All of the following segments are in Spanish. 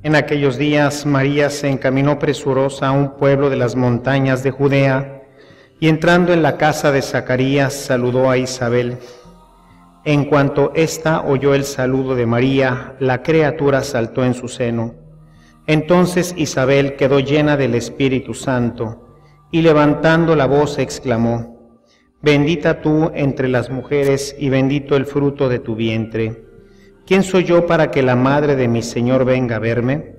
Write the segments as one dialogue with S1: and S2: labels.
S1: En aquellos días María se encaminó presurosa a un pueblo de las montañas de Judea, y entrando en la casa de Zacarías saludó a Isabel. En cuanto ésta oyó el saludo de María, la criatura saltó en su seno. Entonces Isabel quedó llena del Espíritu Santo, y levantando la voz exclamó: Bendita tú entre las mujeres, y bendito el fruto de tu vientre. ¿Quién soy yo para que la madre de mi Señor venga a verme?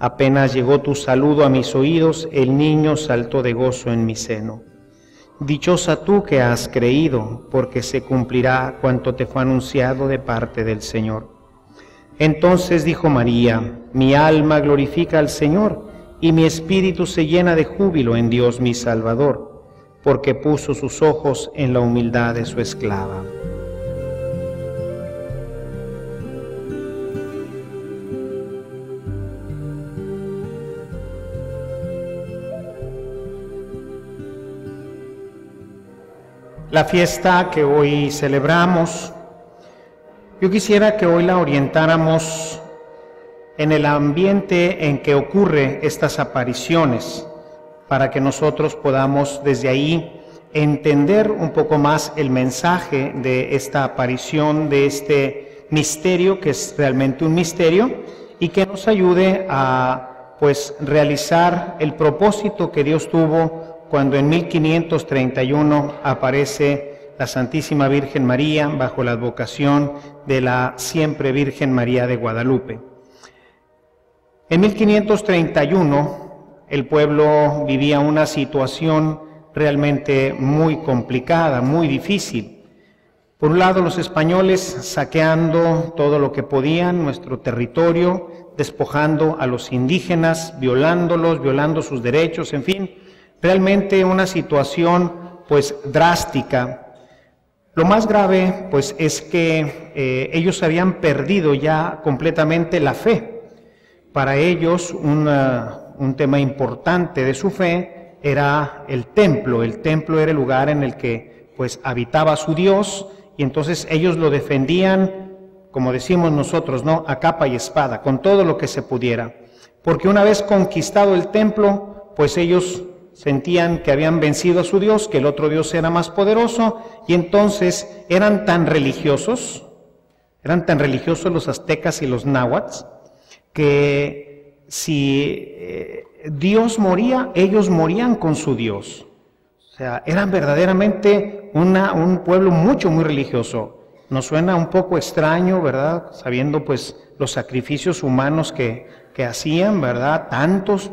S1: Apenas llegó tu saludo a mis oídos, el niño saltó de gozo en mi seno. Dichosa tú que has creído, porque se cumplirá cuanto te fue anunciado de parte del Señor. Entonces dijo María: Mi alma glorifica al Señor, y mi espíritu se llena de júbilo en Dios mi Salvador, porque puso sus ojos en la humildad de su esclava. La fiesta que hoy celebramos, yo quisiera que hoy la orientáramos en el ambiente en que ocurren estas apariciones, para que nosotros podamos desde ahí entender un poco más el mensaje de esta aparición, de este misterio, que es realmente un misterio, y que nos ayude a realizar el propósito que Dios tuvo cuando en 1531 aparece la Santísima Virgen María bajo la advocación de la Siempre Virgen María de Guadalupe. En 1531 el pueblo vivía una situación realmente muy complicada, muy difícil. Por un lado, los españoles saqueando todo lo que podían, nuestro territorio, despojando a los indígenas, violándolos, violando sus derechos, en fin, realmente una situación drástica. Lo más grave es que ellos habían perdido ya completamente la fe. Para ellos un tema importante de su fe era el templo. El templo era el lugar en el que habitaba su Dios, y entonces ellos lo defendían, como decimos nosotros, ¿no?, a capa y espada, con todo lo que se pudiera. Porque una vez conquistado el templo, ellos sentían que habían vencido a su Dios, que el otro Dios era más poderoso, y entonces eran tan religiosos los aztecas y los náhuatl, que si Dios moría, ellos morían con su Dios. O sea, eran verdaderamente un pueblo muy religioso. Nos suena un poco extraño, ¿verdad?, sabiendo los sacrificios humanos que hacían, ¿verdad?, tantos.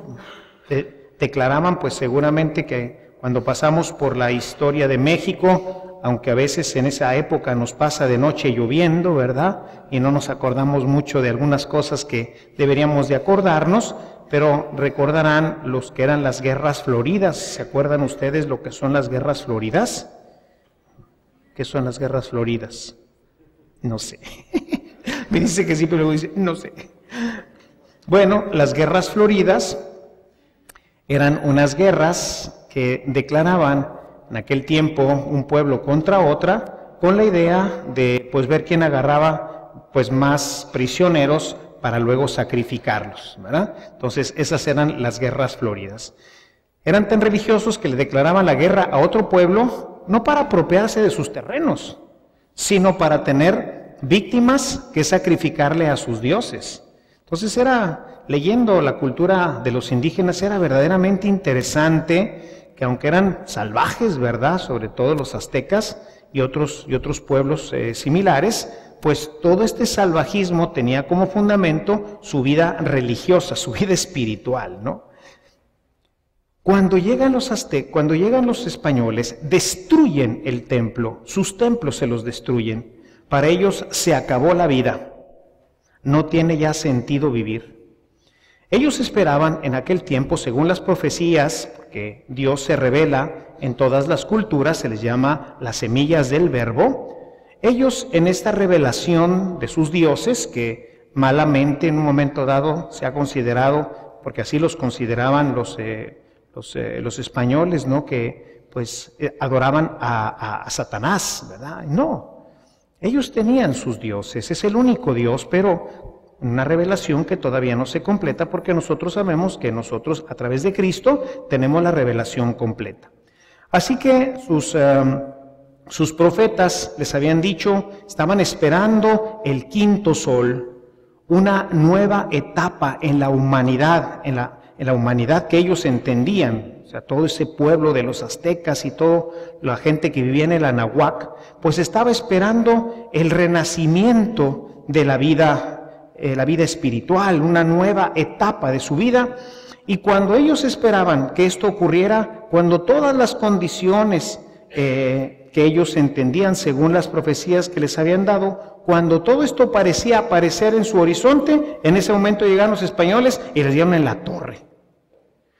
S1: Declaraban seguramente que cuando pasamos por la historia de México, aunque a veces en esa época nos pasa de noche lloviendo, ¿verdad?, y no nos acordamos mucho de algunas cosas que deberíamos de acordarnos, pero recordarán los que eran las guerras floridas. ¿Se acuerdan ustedes lo que son las guerras floridas? ¿Qué son las guerras floridas? No sé. Me dice que sí, pero luego dice, no sé. Bueno, las guerras floridas eran unas guerras que declaraban en aquel tiempo un pueblo contra otra, con la idea de ver quién agarraba más prisioneros para luego sacrificarlos, ¿verdad? Entonces esas eran las guerras floridas. Eran tan religiosos que le declaraban la guerra a otro pueblo, no para apropiarse de sus terrenos, sino para tener víctimas que sacrificarle a sus dioses. Entonces leyendo la cultura de los indígenas, era verdaderamente interesante que, aunque eran salvajes, ¿verdad?, sobre todo los aztecas y otros pueblos similares, todo este salvajismo tenía como fundamento su vida religiosa, su vida espiritual, ¿no? Cuando llegan los españoles, destruyen el templo, sus templos se los destruyen. Para ellos se acabó la vida, no tiene ya sentido vivir. Ellos esperaban en aquel tiempo, según las profecías, porque Dios se revela en todas las culturas, se les llama las semillas del verbo. Ellos, en esta revelación de sus dioses, que malamente en un momento dado se ha considerado, porque así los consideraban los españoles, ¿no?, que adoraban a Satanás, ¿verdad? No, ellos tenían sus dioses, es el único Dios, pero una revelación que todavía no se completa, porque nosotros sabemos que nosotros a través de Cristo tenemos la revelación completa. Así que sus profetas les habían dicho, estaban esperando el quinto sol, una nueva etapa en la humanidad, en la humanidad que ellos entendían. O sea, todo ese pueblo de los aztecas y toda la gente que vivía en el Anahuac, pues estaba esperando el renacimiento de la vida espiritual, una nueva etapa de su vida. Y cuando ellos esperaban que esto ocurriera, cuando todas las condiciones que ellos entendían según las profecías que les habían dado, cuando todo esto parecía aparecer en su horizonte, en ese momento llegaron los españoles y les dieron en la torre.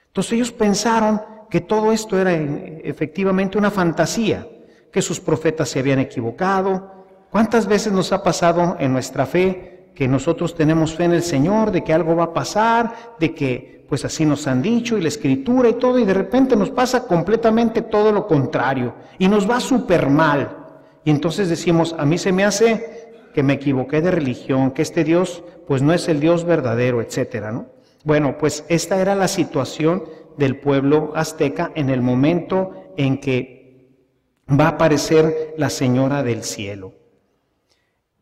S1: Entonces ellos pensaron que todo esto era efectivamente una fantasía, que sus profetas se habían equivocado. ¿Cuántas veces nos ha pasado en nuestra fe que nosotros tenemos fe en el Señor, de que algo va a pasar, de que pues así nos han dicho, y la Escritura y todo, y de repente nos pasa completamente todo lo contrario, y nos va súper mal? Y entonces decimos, a mí se me hace que me equivoqué de religión, que este Dios pues no es el Dios verdadero, etcétera, ¿no? Bueno, pues esta era la situación del pueblo azteca en el momento en que va a aparecer la Señora del Cielo.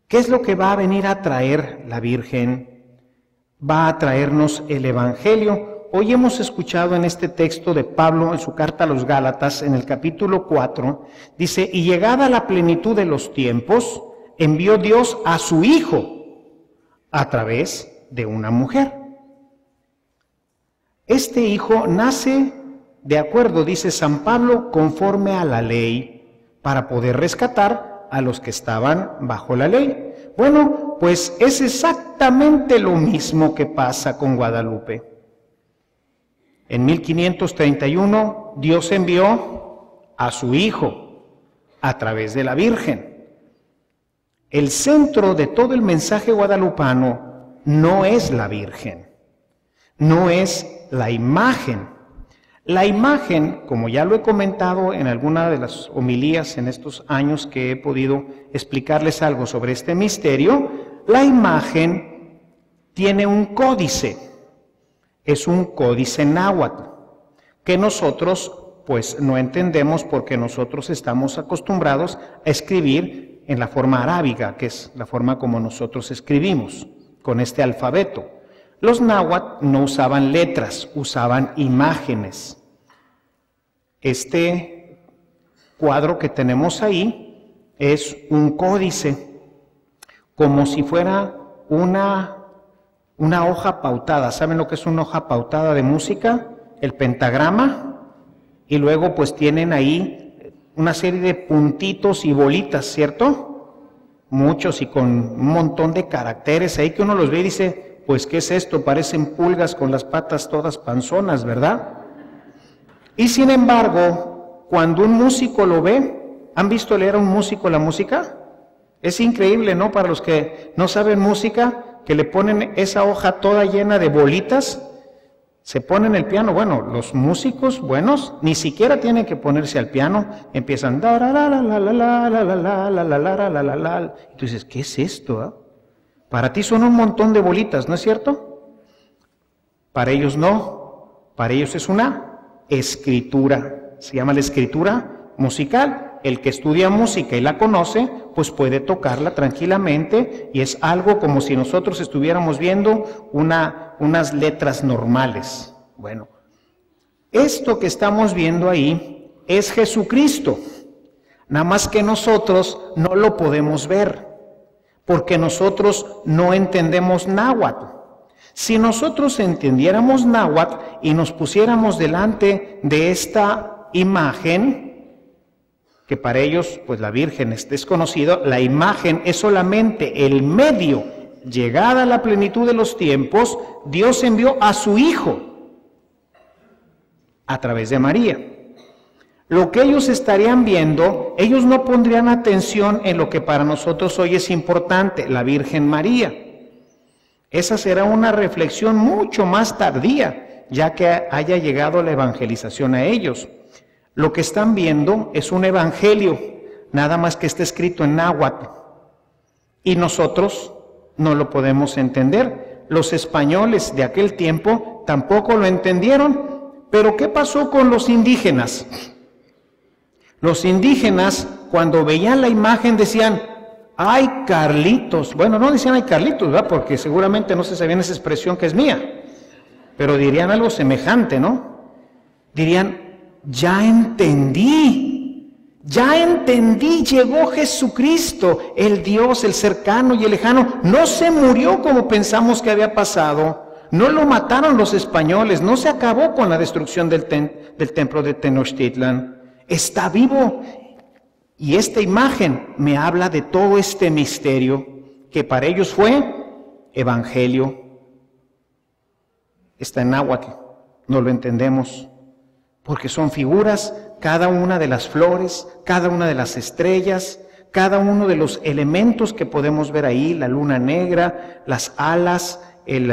S1: ¿Qué es lo que va a venir a traer la Virgen? Va a traernos el Evangelio. Hoy hemos escuchado en este texto de Pablo en su carta a los Gálatas, en el capítulo 4, dice, y llegada la plenitud de los tiempos, envió Dios a su Hijo a través de una mujer. Este Hijo nace de acuerdo, dice San Pablo, conforme a la ley, para poder rescatar a los que estaban bajo la ley. Bueno, pues es exactamente lo mismo que pasa con Guadalupe. En 1531 Dios envió a su Hijo a través de la Virgen. El centro de todo el mensaje guadalupano no es la Virgen, no es la imagen. La imagen, como ya lo he comentado en alguna de las homilías en estos años que he podido explicarles algo sobre este misterio, la imagen tiene un códice, es un códice náhuatl, que nosotros pues no entendemos porque nosotros estamos acostumbrados a escribir en la forma arábiga, que es la forma como nosotros escribimos, con este alfabeto. Los náhuatl no usaban letras, usaban imágenes. Este cuadro que tenemos ahí es un códice, como si fuera una hoja pautada. ¿Saben lo que es una hoja pautada de música? El pentagrama, y luego pues tienen ahí una serie de puntitos y bolitas, ¿cierto? Muchos y con un montón de caracteres ahí que uno los ve y dice, pues ¿qué es esto? Parecen pulgas con las patas todas panzonas, ¿verdad? Y sin embargo, cuando un músico lo ve, ¿han visto leer a un músico la música? Es increíble, ¿no? Para los que no saben música, que le ponen esa hoja toda llena de bolitas, se ponen el piano. Bueno, los músicos buenos ni siquiera tienen que ponerse al piano, empiezan y tú dices, ¿qué es esto? Para ti son un montón de bolitas, ¿no es cierto? Para ellos no, para ellos es una escritura, se llama la escritura musical. El que estudia música y la conoce, pues puede tocarla tranquilamente y es algo como si nosotros estuviéramos viendo unas letras normales. Bueno, esto que estamos viendo ahí es Jesucristo, nada más que nosotros no lo podemos ver, porque nosotros no entendemos náhuatl. Si nosotros entendiéramos náhuatl y nos pusiéramos delante de esta imagen, que para ellos, pues la Virgen es desconocida, la imagen es solamente el medio. Llegada la plenitud de los tiempos, Dios envió a su Hijo a través de María. Lo que ellos estarían viendo, ellos no pondrían atención en lo que para nosotros hoy es importante, la Virgen María. Esa será una reflexión mucho más tardía, ya que haya llegado la evangelización a ellos. Lo que están viendo es un evangelio, nada más que está escrito en náhuatl. Y nosotros no lo podemos entender. Los españoles de aquel tiempo tampoco lo entendieron. Pero ¿qué pasó con los indígenas? Los indígenas, cuando veían la imagen, decían: ¡ay, Carlitos! Bueno, no decían ¡ay, Carlitos!, ¿verdad? Porque seguramente no se sabían esa expresión que es mía, pero dirían algo semejante, ¿no? Dirían: ya entendí, llegó Jesucristo, el Dios, el cercano y el lejano. No se murió como pensamos que había pasado, no lo mataron los españoles, no se acabó con la destrucción del templo de Tenochtitlan, está vivo. Y esta imagen me habla de todo este misterio que para ellos fue evangelio. Está en náhuatl, no lo entendemos, porque son figuras, cada una de las flores, cada una de las estrellas, cada uno de los elementos que podemos ver ahí, la luna negra, las alas, el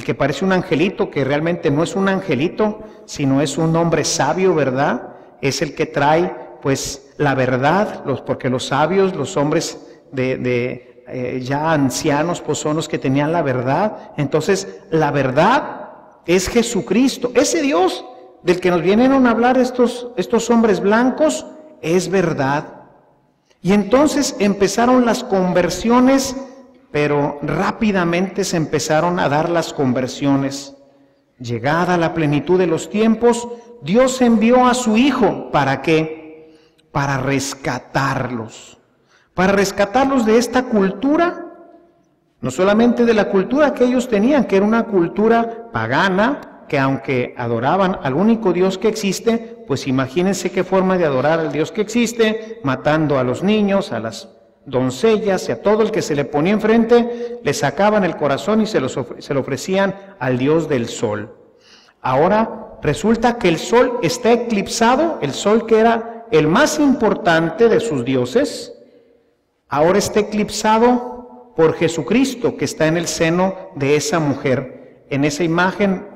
S1: que parece un angelito, que realmente no es un angelito, sino es un hombre sabio, ¿verdad? Es el que trae, pues, la verdad, porque los sabios, los hombres ya ancianos, pues son los que tenían la verdad. Entonces, la verdad es Jesucristo. Ese Dios del que nos vienen a hablar estos hombres blancos es verdad. Y entonces empezaron las conversiones, pero rápidamente se empezaron a dar las conversiones. Llegada la plenitud de los tiempos, Dios envió a su Hijo. ¿Para qué? Para rescatarlos de esta cultura, no solamente de la cultura que ellos tenían, que era una cultura pagana, que aunque adoraban al único Dios que existe, pues imagínense qué forma de adorar al Dios que existe, matando a los niños, a las doncellas y a todo el que se le ponía enfrente, le sacaban el corazón y se lo ofrecían al Dios del sol. Ahora resulta que el sol está eclipsado, el sol que era el más importante de sus dioses, ahora está eclipsado por Jesucristo, que está en el seno de esa mujer. En esa imagen,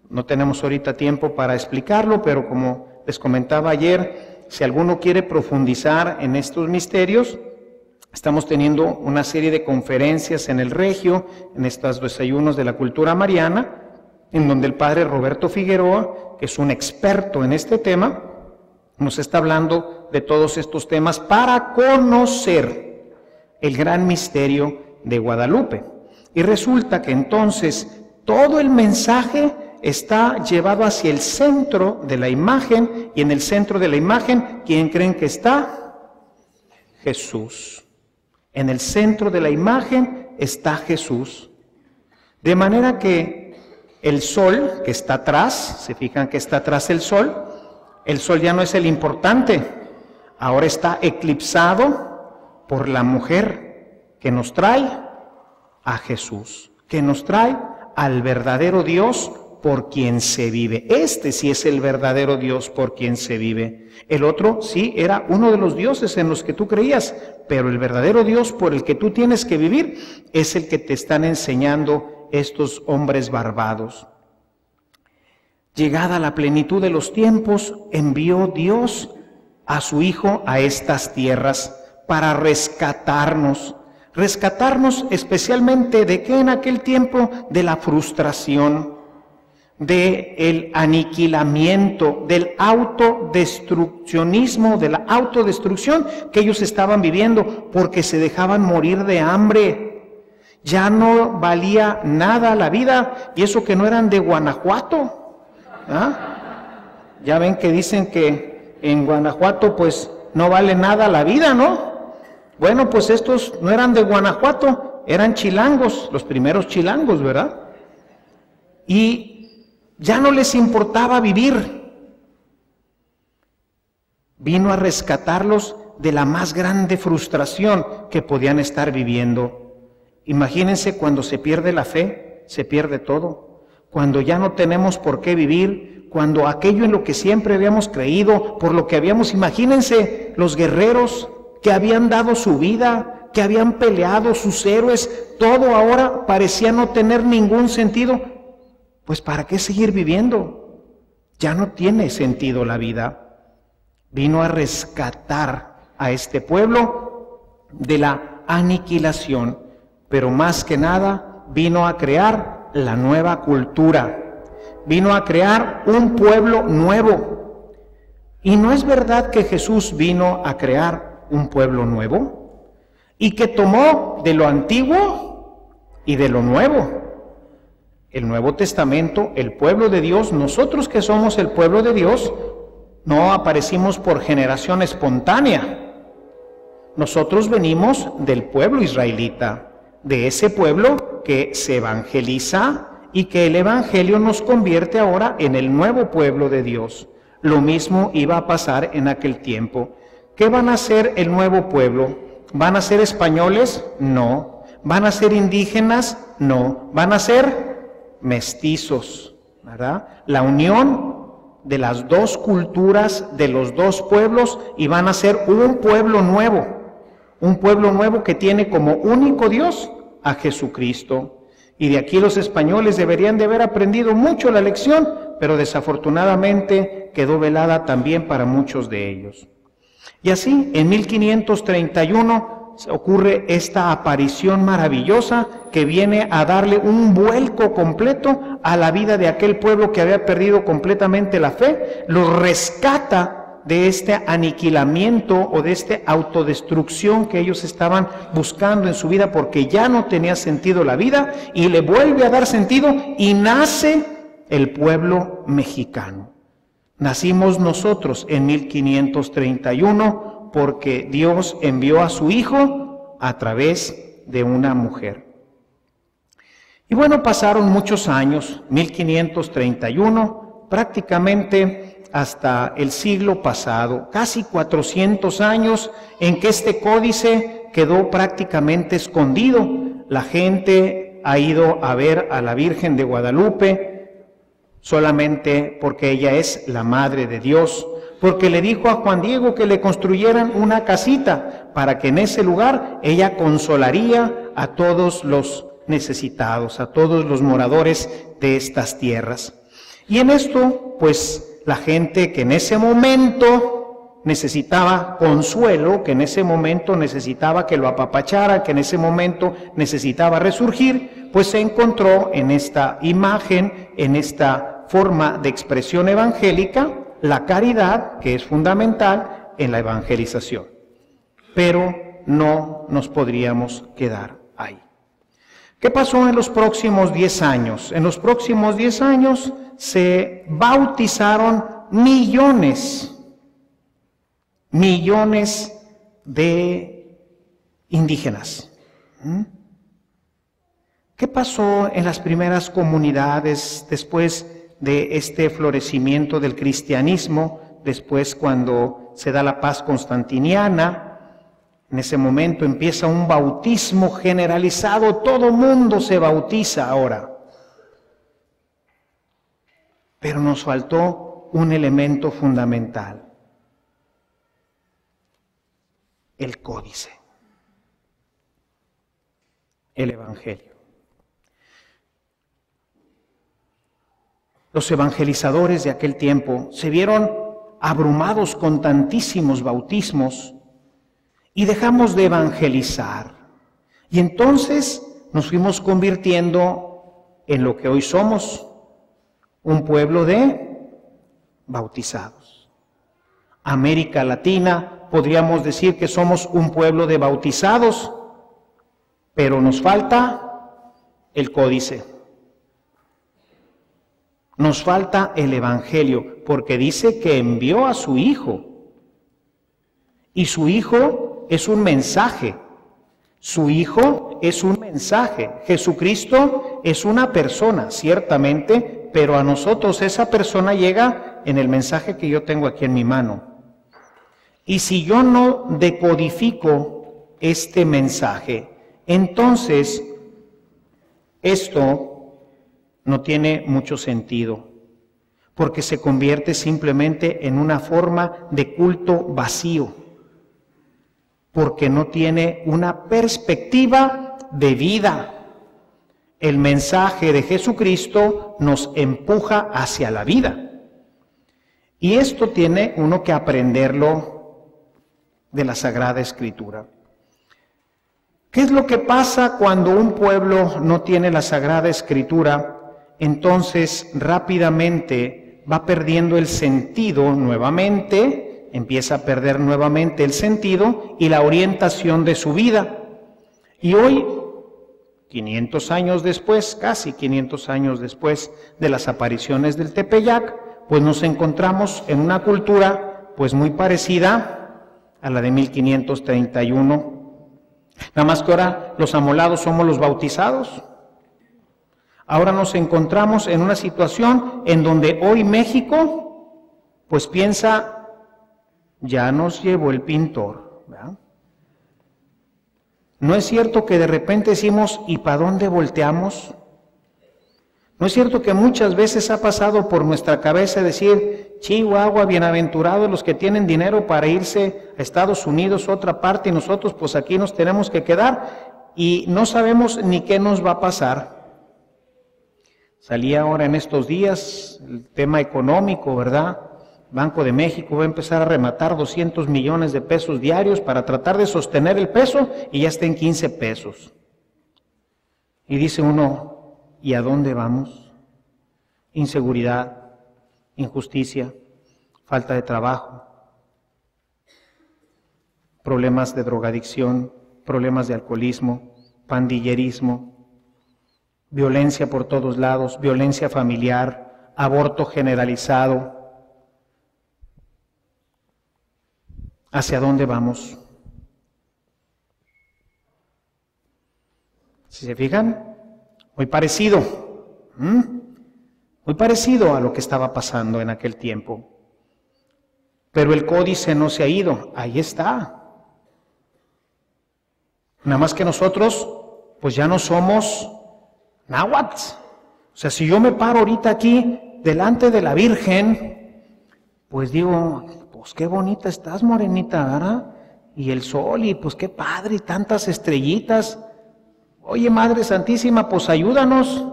S1: no tenemos ahorita tiempo para explicarlo, pero como les comentaba ayer, si alguno quiere profundizar en estos misterios, estamos teniendo una serie de conferencias en el Regio, en estos desayunos de la cultura mariana, en donde el padre Roberto Figueroa, que es un experto en este tema, nos está hablando de todos estos temas para conocer el gran misterio de Guadalupe. Y resulta que entonces todo el mensaje está llevado hacia el centro de la imagen, y en el centro de la imagen, ¿quién creen que está? Jesús. En el centro de la imagen está Jesús. De manera que el sol que está atrás, se fijan que está atrás el sol ya no es el importante, ahora está eclipsado por la mujer que nos trae a Jesús, que nos trae al verdadero Dios por quien se vive. Este sí es el verdadero Dios por quien se vive. El otro sí era uno de los dioses en los que tú creías, pero el verdadero Dios por el que tú tienes que vivir es el que te están enseñando estos hombres barbados. Llegada la plenitud de los tiempos, envió Dios a su Hijo a estas tierras para rescatarnos especialmente ¿de qué en aquel tiempo? De la frustración, del aniquilamiento, del autodestruccionismo, de la autodestrucción que ellos estaban viviendo porque se dejaban morir de hambre. Ya no valía nada la vida, y eso que no eran de Guanajuato. Ya ven que dicen que en Guanajuato pues no vale nada la vida, ¿no? Bueno, pues estos no eran de Guanajuato, eran chilangos, los primeros chilangos, ¿verdad? Y ya no les importaba vivir. Vino a rescatarlos de la más grande frustración que podían estar viviendo. Imagínense cuando se pierde la fe, se pierde todo. Cuando ya no tenemos por qué vivir, cuando aquello en lo que siempre habíamos creído, por lo que habíamos, imagínense los guerreros que habían dado su vida, que habían peleado, sus héroes, todo ahora parecía no tener ningún sentido. Pues ¿para qué seguir viviendo? Ya no tiene sentido la vida. Vino a rescatar a este pueblo de la aniquilación. pero más que nada vino a crear la nueva cultura, vino a crear un pueblo nuevo. ¿Y no es verdad que Jesús vino a crear un pueblo nuevo? Y que tomó de lo antiguo y de lo nuevo. El Nuevo Testamento, el pueblo de Dios, nosotros que somos el pueblo de Dios, no aparecimos por generación espontánea. Nosotros venimos del pueblo israelita, de ese pueblo que se evangeliza y que el evangelio nos convierte ahora en el nuevo pueblo de Dios. Lo mismo iba a pasar en aquel tiempo. ¿Qué van a hacer el nuevo pueblo? ¿Van a ser españoles? No. ¿Van a ser indígenas? No. ¿Van a ser mestizos? ¿Verdad? La unión de las dos culturas, de los dos pueblos, y van a ser un pueblo nuevo que tiene como único Dios a Jesucristo. Y de aquí los españoles deberían de haber aprendido mucho la lección, pero desafortunadamente quedó velada también para muchos de ellos. Y así, en 1531 ocurre esta aparición maravillosa que viene a darle un vuelco completo a la vida de aquel pueblo que había perdido completamente la fe, lo rescata de este aniquilamiento o de esta autodestrucción que ellos estaban buscando en su vida porque ya no tenía sentido la vida, y le vuelve a dar sentido y nace el pueblo mexicano. Nacimos nosotros en 1531 porque Dios envió a su Hijo a través de una mujer. Y bueno, pasaron muchos años, 1531, prácticamente hasta el siglo pasado, casi 400 años en que este códice quedó prácticamente escondido. La gente ha ido a ver a la Virgen de Guadalupe solamente porque ella es la Madre de Dios, porque le dijo a Juan Diego que le construyeran una casita para que en ese lugar ella consolaría a todos los necesitados, a todos los moradores de estas tierras. Y en esto, pues, la gente que en ese momento necesitaba consuelo, que en ese momento necesitaba que lo apapachara, que en ese momento necesitaba resurgir, pues se encontró en esta imagen, en esta forma de expresión evangélica, la caridad, que es fundamental en la evangelización. Pero no nos podríamos quedar ahí. ¿Qué pasó en los próximos 10 años? En los próximos 10 años se bautizaron millones de indígenas. ¿Qué pasó en las primeras comunidades después de este florecimiento del cristianismo, después cuando se da la paz constantiniana? En ese momento empieza un bautismo generalizado, todo mundo se bautiza ahora. Pero nos faltó un elemento fundamental: el códice, el evangelio. Los evangelizadores de aquel tiempo se vieron abrumados con tantísimos bautismos y dejamos de evangelizar. Y entonces nos fuimos convirtiendo en lo que hoy somos, un pueblo de bautizados. América Latina, podríamos decir que somos un pueblo de bautizados, pero nos falta el códice. Nos falta el evangelio, porque dice que envió a su Hijo. Y su Hijo es un mensaje. Su Hijo es un mensaje. Jesucristo es una persona, ciertamente, pero a nosotros esa persona llega en el mensaje que yo tengo aquí en mi mano. Y si yo no decodifico este mensaje, entonces esto no tiene mucho sentido, porque se convierte simplemente en una forma de culto vacío, porque no tiene una perspectiva de vida. El mensaje de Jesucristo nos empuja hacia la vida. Y esto tiene uno que aprenderlo de la Sagrada Escritura. ¿Qué es lo que pasa cuando un pueblo no tiene la Sagrada Escritura? Entonces rápidamente va perdiendo el sentido nuevamente, empieza a perder nuevamente el sentido y la orientación de su vida. Y hoy, 500 años después, casi 500 años después de las apariciones del Tepeyac, pues nos encontramos en una cultura pues muy parecida a la de 1531. Nada más que ahora los amolados somos los bautizados. Ahora nos encontramos en una situación en donde hoy México pues piensa, ya nos llevó el pintor, ¿verdad? ¿No es cierto que de repente decimos, ¿y para dónde volteamos? ¿No es cierto que muchas veces ha pasado por nuestra cabeza decir, Chihuahua, bienaventurados los que tienen dinero para irse a Estados Unidos, otra parte, y nosotros pues aquí nos tenemos que quedar y no sabemos ni qué nos va a pasar? Salía ahora en estos días el tema económico, ¿verdad? Banco de México va a empezar a rematar 200 millones de pesos diarios para tratar de sostener el peso y ya está en 15 pesos. Y dice uno, ¿y a dónde vamos? Inseguridad, injusticia, falta de trabajo, problemas de drogadicción, problemas de alcoholismo, pandillerismo, violencia por todos lados, violencia familiar, aborto generalizado. ¿Hacia dónde vamos? Si se fijan, muy parecido a lo que estaba pasando en aquel tiempo. Pero el códice no se ha ido, ahí está. Nada más que nosotros, pues ya no somos náhuatl. O sea, si yo me paro ahorita aquí delante de la Virgen, pues digo, pues qué bonita estás, morenita, ¿verdad? Y el sol, y pues qué padre, y tantas estrellitas. Oye, Madre Santísima, pues ayúdanos.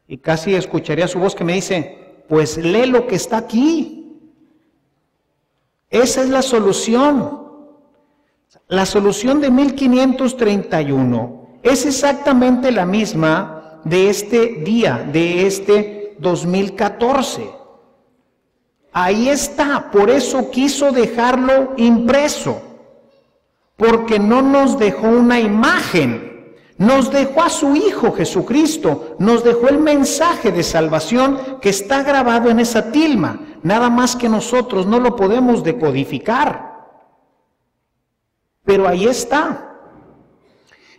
S1: Y casi escucharía su voz que me dice, pues lee lo que está aquí. Esa es la solución. La solución de 1531 es exactamente la misma de este día, de este 2014. Ahí está, por eso quiso dejarlo impreso, porque no nos dejó una imagen, nos dejó a su Hijo Jesucristo, nos dejó el mensaje de salvación que está grabado en esa tilma, nada más que nosotros no lo podemos decodificar, pero ahí está.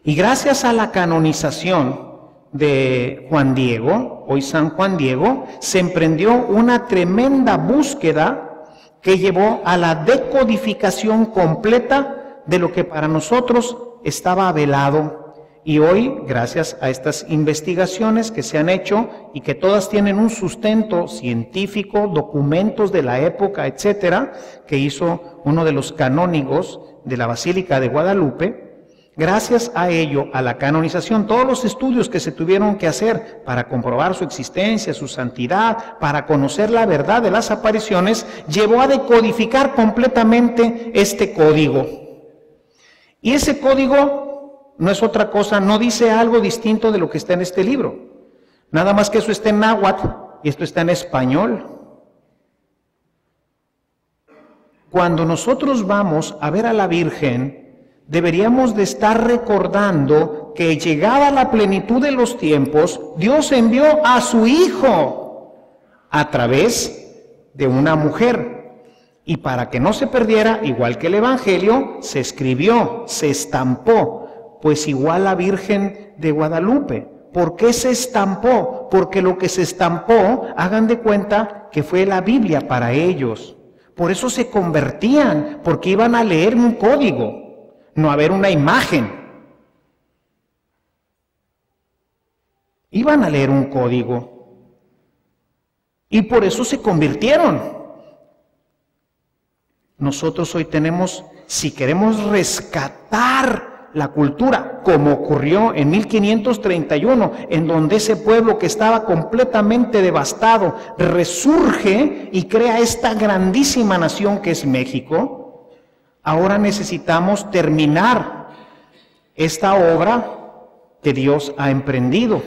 S1: Y gracias a la canonización de Juan Diego, hoy San Juan Diego, se emprendió una tremenda búsqueda que llevó a la decodificación completa de lo que para nosotros estaba velado. Y hoy, gracias a estas investigaciones que se han hecho y que todas tienen un sustento científico, documentos de la época, etcétera, que hizo uno de los canónigos de la Basílica de Guadalupe, gracias a ello, a la canonización, todos los estudios que se tuvieron que hacer para comprobar su existencia, su santidad, para conocer la verdad de las apariciones, llevó a decodificar completamente este código. Y ese código no es otra cosa, no dice algo distinto de lo que está en este libro. Nada más que eso está en náhuatl y esto está en español. Cuando nosotros vamos a ver a la Virgen, deberíamos de estar recordando que llegada la plenitud de los tiempos, Dios envió a su Hijo a través de una mujer. Y para que no se perdiera, igual que el Evangelio, se escribió, se estampó, pues igual la Virgen de Guadalupe. ¿Por qué se estampó? Porque lo que se estampó, hagan de cuenta que fue la Biblia para ellos. Por eso se convertían, porque iban a leer un código, no a ver una imagen. Iban a leer un código. Y por eso se convirtieron. Nosotros hoy tenemos, si queremos rescatar la cultura, como ocurrió en 1531, en donde ese pueblo que estaba completamente devastado resurge y crea esta grandísima nación que es México, Ahora necesitamos terminar esta obra que Dios ha emprendido.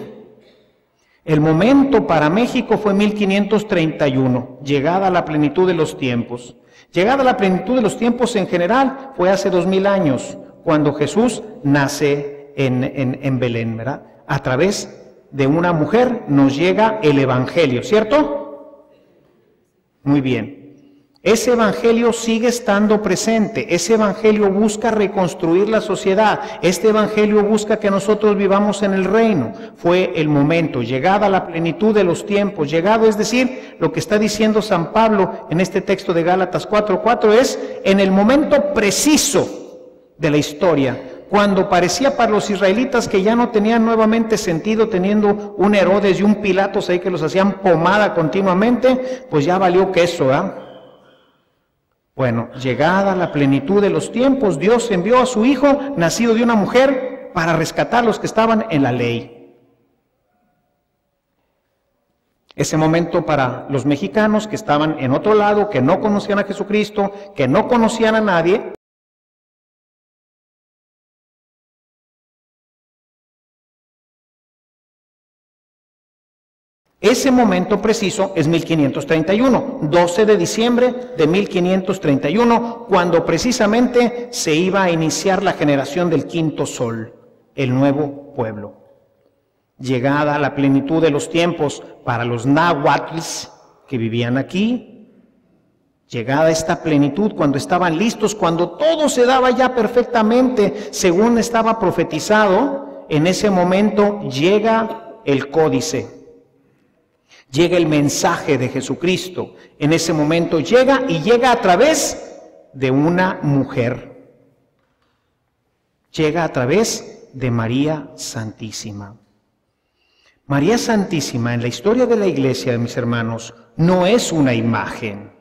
S1: El momento para México fue 1531, llegada a la plenitud de los tiempos. Llegada a la plenitud de los tiempos en general fue hace 2000 años, cuando Jesús nace en Belén, ¿verdad? A través de una mujer nos llega el Evangelio, ¿cierto? Muy bien. Ese Evangelio sigue estando presente, ese Evangelio busca reconstruir la sociedad, este Evangelio busca que nosotros vivamos en el reino. Fue el momento, llegada a la plenitud de los tiempos, llegado, es decir, lo que está diciendo San Pablo en este texto de Gálatas 4:4 es en el momento preciso de la historia, cuando parecía para los israelitas que ya no tenían nuevamente sentido teniendo un Herodes y un Pilatos ahí que los hacían pomada continuamente, pues ya valió queso, ¿verdad? Bueno, llegada la plenitud de los tiempos, Dios envió a su Hijo, nacido de una mujer, para rescatar a los que estaban en la ley. Ese momento para los mexicanos que estaban en otro lado, que no conocían a Jesucristo, que no conocían a nadie, ese momento preciso es 1531, 12 de diciembre de 1531, cuando precisamente se iba a iniciar la generación del quinto sol, el nuevo pueblo. Llegada a la plenitud de los tiempos para los náhuatls que vivían aquí, llegada esta plenitud cuando estaban listos, cuando todo se daba ya perfectamente según estaba profetizado, en ese momento llega el códice. Llega el mensaje de Jesucristo. En ese momento llega y llega a través de una mujer. Llega a través de María Santísima. María Santísima en la historia de la Iglesia, mis hermanos, no es una imagen,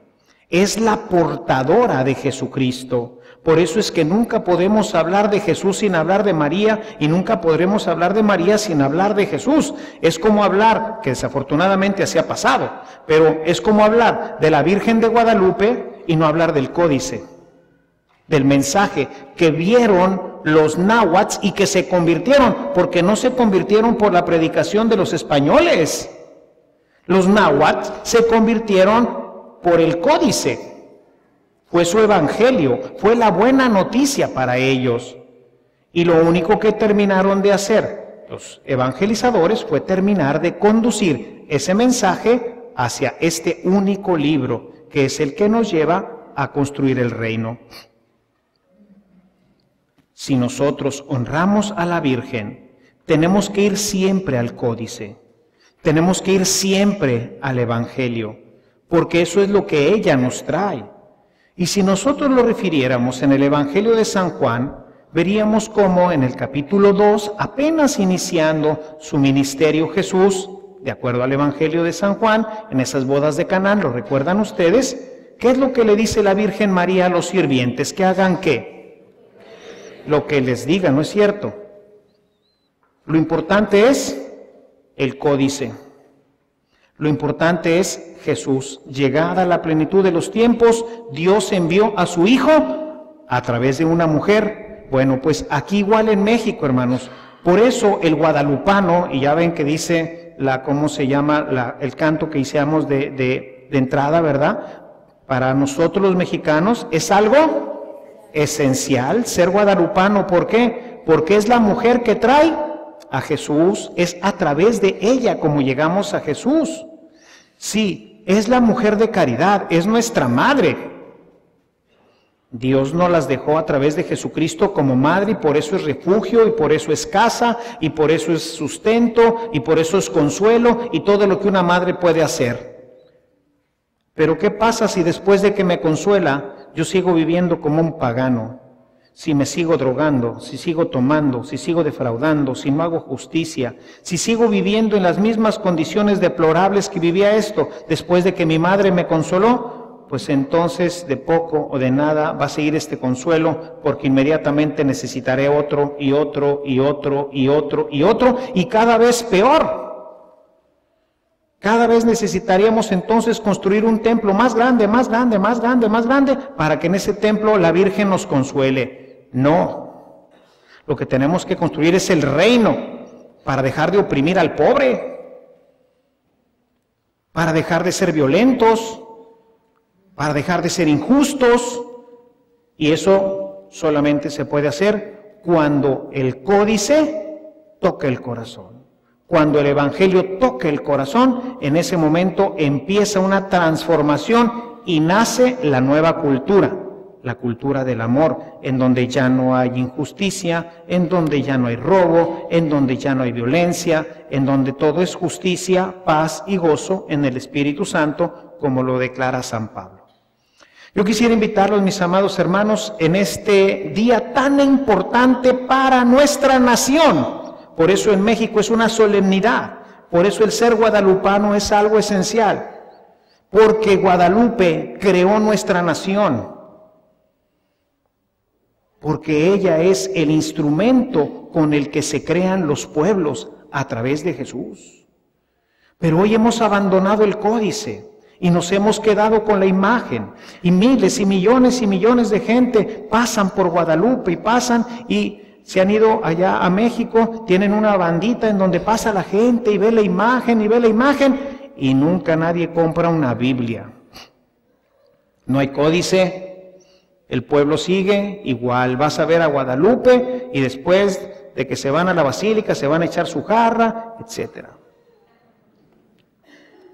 S1: es la portadora de Jesucristo. Por eso es que nunca podemos hablar de Jesús sin hablar de María y nunca podremos hablar de María sin hablar de Jesús. Es como hablar, que desafortunadamente así ha pasado, pero es como hablar de la Virgen de Guadalupe y no hablar del códice, del mensaje que vieron los náhuatls y que se convirtieron, porque no se convirtieron por la predicación de los españoles. Los náhuatls se convirtieron por el códice. Fue su evangelio, fue la buena noticia para ellos. Y lo único que terminaron de hacer los evangelizadores fue terminar de conducir ese mensaje hacia este único libro, que es el que nos lleva a construir el reino. Si nosotros honramos a la Virgen, tenemos que ir siempre al códice, tenemos que ir siempre al evangelio, porque eso es lo que ella nos trae. Y si nosotros lo refiriéramos en el Evangelio de San Juan, veríamos cómo en el capítulo 2, apenas iniciando su ministerio Jesús, de acuerdo al Evangelio de San Juan, en esas bodas de Canaán, ¿lo recuerdan ustedes? ¿Qué es lo que le dice la Virgen María a los sirvientes? ¿Que hagan qué? Lo que les diga, ¿no es cierto? Lo importante es el códice. Lo importante es Jesús. Llegada a la plenitud de los tiempos, Dios envió a su Hijo a través de una mujer. Bueno, pues aquí igual en México, hermanos. Por eso el guadalupano, y ya ven que dice ¿cómo se llama? El canto que hicimos de entrada, ¿verdad? Para nosotros los mexicanos es algo esencial ser guadalupano. ¿Por qué? Porque es la mujer que trae a Jesús, es a través de ella como llegamos a Jesús. Sí, es la mujer de caridad, es nuestra madre. Dios nos las dejó a través de Jesucristo como madre y por eso es refugio y por eso es casa y por eso es sustento y por eso es consuelo y todo lo que una madre puede hacer. Pero ¿qué pasa si después de que me consuela yo sigo viviendo como un pagano? Si me sigo drogando, si sigo tomando, si sigo defraudando, si no hago justicia, si sigo viviendo en las mismas condiciones deplorables que vivía esto después de que mi madre me consoló, pues entonces de poco o de nada va a seguir este consuelo, porque inmediatamente necesitaré otro y otro y otro y otro y otro y cada vez peor. Cada vez necesitaríamos entonces construir un templo más grande, más grande, más grande, más grande, para que en ese templo la Virgen nos consuele. No, lo que tenemos que construir es el reino para dejar de oprimir al pobre, para dejar de ser violentos, para dejar de ser injustos, y eso solamente se puede hacer cuando el códice toque el corazón. Cuando el Evangelio toque el corazón, en ese momento empieza una transformación y nace la nueva cultura, la cultura del amor, en donde ya no hay injusticia, en donde ya no hay robo, en donde ya no hay violencia, en donde todo es justicia, paz y gozo en el Espíritu Santo, como lo declara San Pablo. Yo quisiera invitarlos, mis amados hermanos, en este día tan importante para nuestra nación. Por eso en México es una solemnidad, por eso el ser guadalupano es algo esencial, porque Guadalupe creó nuestra nación, porque ella es el instrumento con el que se crean los pueblos a través de Jesús. Pero hoy hemos abandonado el códice y nos hemos quedado con la imagen, y miles y millones de gente pasan por Guadalupe y pasan y se han ido allá a México, tienen una bandita en donde pasa la gente y ve la imagen y nunca nadie compra una Biblia. No hay códice, el pueblo sigue igual. Vas a ver a Guadalupe y después de que se van a la basílica se van a echar su jarra, etc.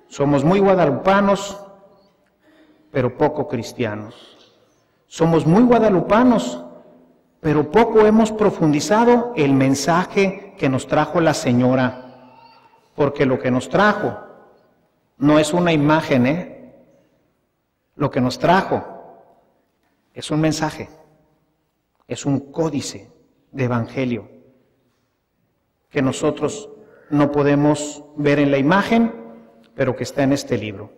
S1: Somos muy guadalupanos, pero poco cristianos. Somos muy guadalupanos, pero poco hemos profundizado el mensaje que nos trajo la Señora, porque lo que nos trajo no es una imagen, lo que nos trajo es un mensaje, es un códice de evangelio que nosotros no podemos ver en la imagen, pero que está en este libro.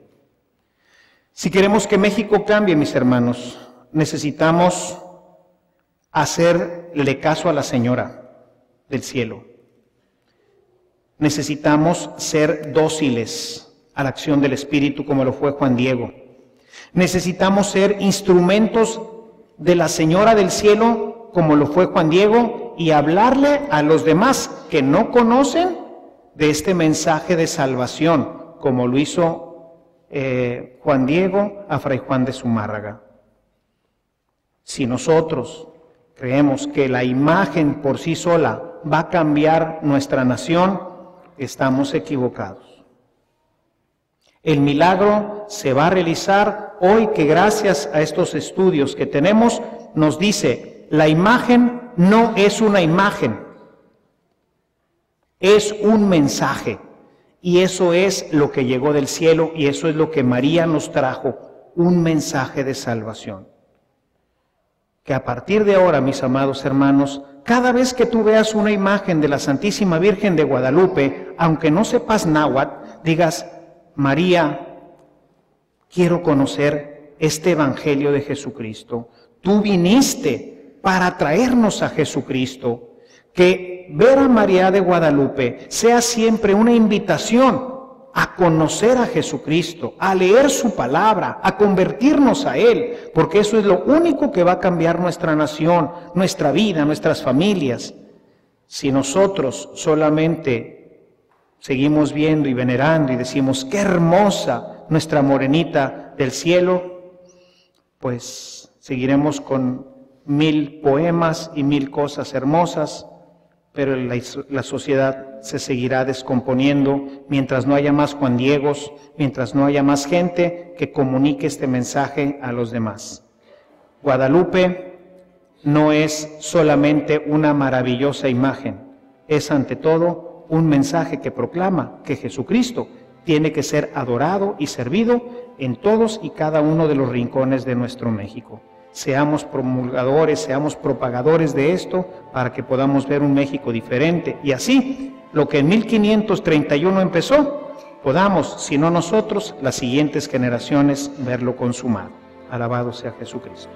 S1: Si queremos que México cambie, mis hermanos, necesitamos hacerle caso a la Señora del cielo. Necesitamos ser dóciles a la acción del Espíritu como lo fue Juan Diego. Necesitamos ser instrumentos de la Señora del cielo como lo fue Juan Diego y hablarle a los demás que no conocen de este mensaje de salvación como lo hizo Juan Diego a Fray Juan de Zumárraga. Si nosotros creemos que la imagen por sí sola va a cambiar nuestra nación, estamos equivocados. El milagro se va a realizar hoy que gracias a estos estudios que tenemos nos dice, la imagen no es una imagen, es un mensaje. Y eso es lo que llegó del cielo y eso es lo que María nos trajo, un mensaje de salvación. Que a partir de ahora, mis amados hermanos, cada vez que tú veas una imagen de la Santísima Virgen de Guadalupe, aunque no sepas náhuatl, digas, María, quiero conocer este Evangelio de Jesucristo. Tú viniste para traernos a Jesucristo. Que ver a María de Guadalupe sea siempre una invitación a conocer a Jesucristo, a leer su palabra, a convertirnos a Él, porque eso es lo único que va a cambiar nuestra nación, nuestra vida, nuestras familias. Si nosotros solamente seguimos viendo y venerando y decimos, qué hermosa nuestra morenita del cielo, pues seguiremos con 1000 poemas y 1000 cosas hermosas, pero la sociedad se seguirá descomponiendo mientras no haya más Juan Diegos, mientras no haya más gente que comunique este mensaje a los demás. Guadalupe no es solamente una maravillosa imagen, es ante todo un mensaje que proclama que Jesucristo tiene que ser adorado y servido en todos y cada uno de los rincones de nuestro México. Seamos promulgadores, seamos propagadores de esto para que podamos ver un México diferente. Y así, lo que en 1531 empezó, podamos, si no nosotros, las siguientes generaciones, verlo consumado. Alabado sea Jesucristo.